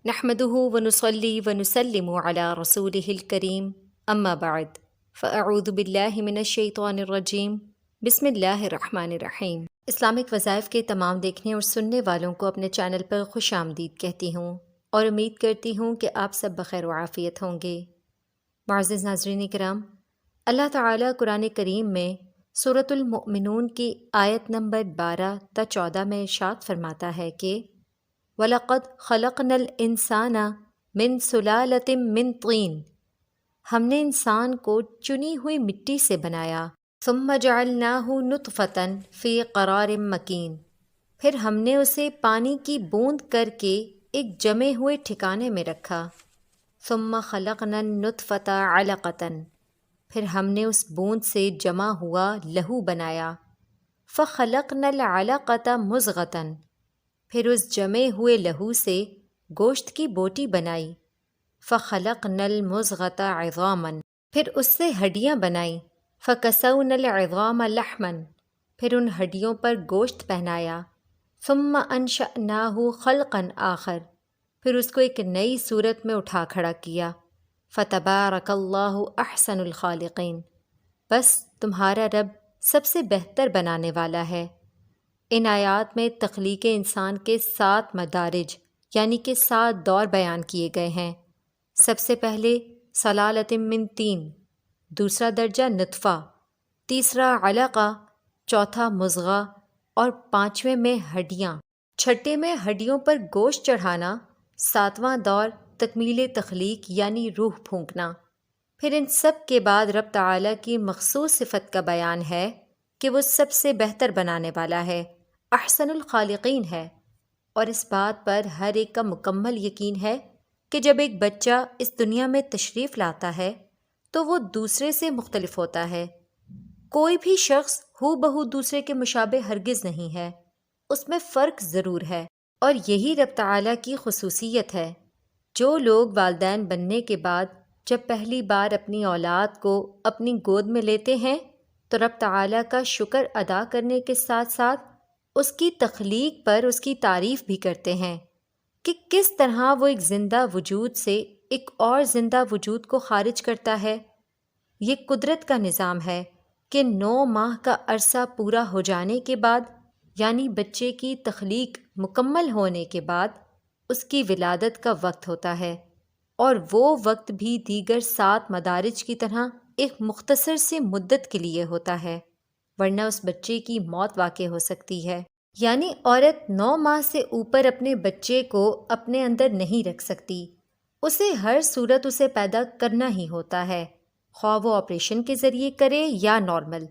نحمده ونصلي ونسلم على رسوله الكريم اما بعد فاعوذ باللہ من الشیطان الرجیم بسم اللہ الرحمن الرحیم۔ اسلامک وظائف کے تمام دیکھنے اور سننے والوں کو اپنے چینل پر خوش آمدید کہتی ہوں اور امید کرتی ہوں کہ آپ سب بخیر و عافیت ہوں گے۔ معزز ناظرین کرام، اللہ تعالیٰ قرآن کریم میں سورۃ المؤمنون کی آیت نمبر 12 تا 14 میں ارشاد فرماتا ہے کہ وَلَقَدْ خَلَقْنَا الْإِنسَانَ مِنْ سُلَالَةٍ مِّن طِينٍ، ہم نے انسان کو چنی ہوئی مٹی سے بنایا، ثُمَّ جَعَلْنَاهُ نُطْفَةً فِي قَرَارٍ مَّكِينٍ، پھر ہم نے اسے پانی کی بوند کر کے ایک جمے ہوئے ٹھکانے میں رکھا، ثُمَّ خَلَقْنَا النُّطْفَةَ عَلَقَةً، پھر ہم نے اس بوند سے جمع ہوا لہو بنایا، فَخَلَقْنَا الْعَلَقَةَ مُضْغَةً، پھر اس جمے ہوئے لہو سے گوشت کی بوٹی بنائی، فَخَلَقْنَا الْمُضْغَةَ عِظَامًا، پھر اس سے ہڈیاں بنائیں، فَكَسَوْنَا الْعِظَامَ لَحْمًا، پھر ان ہڈیوں پر گوشت پہنایا، ثُمَّ أَنشَأْنَاهُ خَلْقًا آخر، پھر اس کو ایک نئی صورت میں اٹھا کھڑا کیا، فَتَبَارَكَ اللَّهُ أَحْسَنُ الْخَالِقِينَ، بس تمہارا رب سب سے بہتر بنانے والا ہے۔ ان آیات میں تخلیق انسان کے 7 مدارج یعنی کہ 7 دور بیان کیے گئے ہیں۔ سب سے پہلے صلالۃ من طین، دوسرا درجہ نطفہ، تیسرا علقہ، چوتھا مضغہ اور 5ویں میں ہڈیاں، چھٹے میں ہڈیوں پر گوشت چڑھانا، 7واں دور تکمیل تخلیق یعنی روح پھونکنا۔ پھر ان سب کے بعد رب تعالیٰ کی مخصوص صفت کا بیان ہے کہ وہ سب سے بہتر بنانے والا ہے، احسن الخالقین ہے، اور اس بات پر ہر ایک کا مکمل یقین ہے کہ جب ایک بچہ اس دنیا میں تشریف لاتا ہے تو وہ دوسرے سے مختلف ہوتا ہے۔ کوئی بھی شخص ہو بہو دوسرے کے مشابہ ہرگز نہیں ہے، اس میں فرق ضرور ہے، اور یہی رب تعالیٰ کی خصوصیت ہے۔ جو لوگ والدین بننے کے بعد جب پہلی بار اپنی اولاد کو اپنی گود میں لیتے ہیں تو رب تعالیٰ کا شکر ادا کرنے کے ساتھ ساتھ اس کی تخلیق پر اس کی تعریف بھی کرتے ہیں کہ کس طرح وہ ایک زندہ وجود سے ایک اور زندہ وجود کو خارج کرتا ہے۔ یہ قدرت کا نظام ہے کہ 9 ماہ کا عرصہ پورا ہو جانے کے بعد یعنی بچے کی تخلیق مکمل ہونے کے بعد اس کی ولادت کا وقت ہوتا ہے، اور وہ وقت بھی دیگر 7 مدارج کی طرح ایک مختصر سی مدت کے لیے ہوتا ہے، ورنہ اس بچے کی موت واقع ہو سکتی ہے۔ یعنی عورت 9 ماہ سے اوپر اپنے بچے کو اپنے اندر نہیں رکھ سکتی، اسے ہر صورت اسے پیدا کرنا ہی ہوتا ہے، خواہ وہ آپریشن کے ذریعے کرے یا نارمل،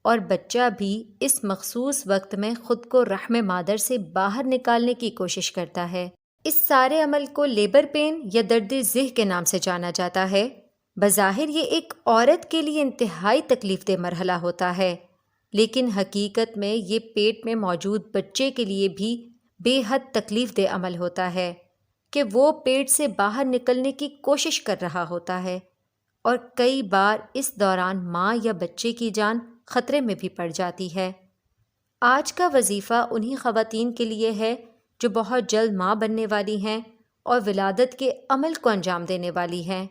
اور بچہ بھی اس مخصوص وقت میں خود کو رحم مادر سے باہر نکالنے کی کوشش کرتا ہے۔ اس سارے عمل کو لیبر پین یا درد ذہ کے نام سے جانا جاتا ہے۔ بظاہر یہ ایک عورت کے لیے انتہائی تکلیف دہ مرحلہ ہوتا ہے، لیکن حقیقت میں یہ پیٹ میں موجود بچے کے لیے بھی بے حد تکلیف دہ عمل ہوتا ہے کہ وہ پیٹ سے باہر نکلنے کی کوشش کر رہا ہوتا ہے، اور کئی بار اس دوران ماں یا بچے کی جان خطرے میں بھی پڑ جاتی ہے۔ آج کا وظیفہ انہی خواتین کے لیے ہے جو بہت جلد ماں بننے والی ہیں اور ولادت کے عمل کو انجام دینے والی ہیں۔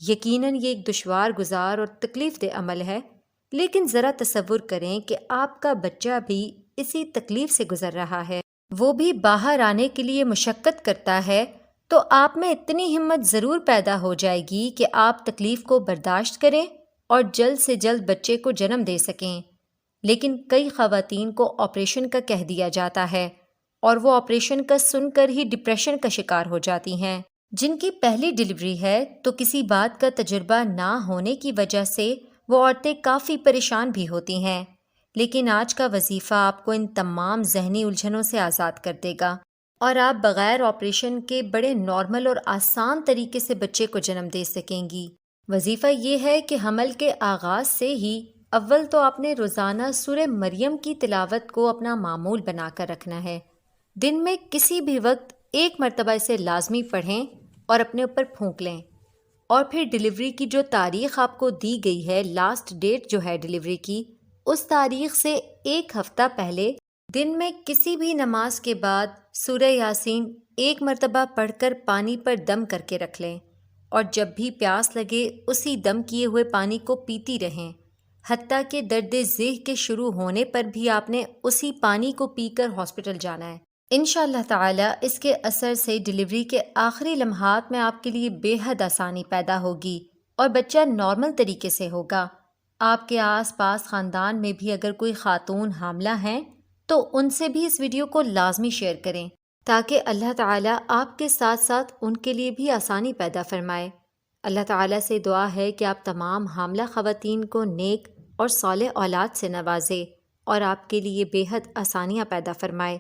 یقیناً یہ ایک دشوار گزار اور تکلیف دہ عمل ہے، لیکن ذرا تصور کریں کہ آپ کا بچہ بھی اسی تکلیف سے گزر رہا ہے، وہ بھی باہر آنے کے لیے مشقت کرتا ہے، تو آپ میں اتنی ہمت ضرور پیدا ہو جائے گی کہ آپ تکلیف کو برداشت کریں اور جلد سے جلد بچے کو جنم دے سکیں۔ لیکن کئی خواتین کو آپریشن کا کہہ دیا جاتا ہے اور وہ آپریشن کا سن کر ہی ڈپریشن کا شکار ہو جاتی ہیں۔ جن کی پہلی ڈلیوری ہے تو کسی بات کا تجربہ نہ ہونے کی وجہ سے وہ عورتیں کافی پریشان بھی ہوتی ہیں، لیکن آج کا وظیفہ آپ کو ان تمام ذہنی الجھنوں سے آزاد کر دے گا، اور آپ بغیر آپریشن کے بڑے نارمل اور آسان طریقے سے بچے کو جنم دے سکیں گی۔ وظیفہ یہ ہے کہ حمل کے آغاز سے ہی اول تو آپ نے روزانہ سورہ مریم کی تلاوت کو اپنا معمول بنا کر رکھنا ہے۔ دن میں کسی بھی وقت 1 مرتبہ اسے لازمی پڑھیں اور اپنے اوپر پھونک لیں، اور پھر ڈلیوری کی جو تاریخ آپ کو دی گئی ہے، لاسٹ ڈیٹ جو ہے ڈلیوری کی، اس تاریخ سے 1 ہفتہ پہلے دن میں کسی بھی نماز کے بعد سورہ یاسین 1 مرتبہ پڑھ کر پانی پر دم کر کے رکھ لیں، اور جب بھی پیاس لگے اسی دم کیے ہوئے پانی کو پیتی رہیں، حتیٰ کہ درد ذیل کے شروع ہونے پر بھی آپ نے اسی پانی کو پی کر ہاسپٹل جانا ہے۔ انشاءاللہ تعالی اس کے اثر سے ڈلیوری کے آخری لمحات میں آپ کے لیے بے حد آسانی پیدا ہوگی اور بچہ نارمل طریقے سے ہوگا۔ آپ کے آس پاس خاندان میں بھی اگر کوئی خاتون حاملہ ہیں تو ان سے بھی اس ویڈیو کو لازمی شیئر کریں تاکہ اللہ تعالیٰ آپ کے ساتھ ساتھ ان کے لیے بھی آسانی پیدا فرمائے۔ اللہ تعالیٰ سے دعا ہے کہ آپ تمام حاملہ خواتین کو نیک اور صالح اولاد سے نوازے اور آپ کے لیے بے حد آسانیاں پیدا فرمائے،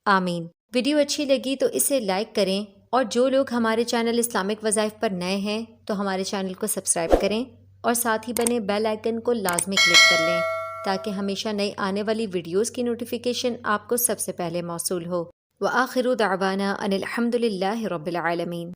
آمین۔ ویڈیو اچھی لگی تو اسے لائک کریں، اور جو لوگ ہمارے چینل اسلامک وظائف پر نئے ہیں تو ہمارے چینل کو سبسکرائب کریں اور ساتھ ہی بنے بیل آئیکن کو لازمی کلک کر لیں تاکہ ہمیشہ نئی آنے والی ویڈیوز کی نوٹیفیکیشن آپ کو سب سے پہلے موصول ہو۔ وآخر دعوانا ان الحمد للہ رب العالمین۔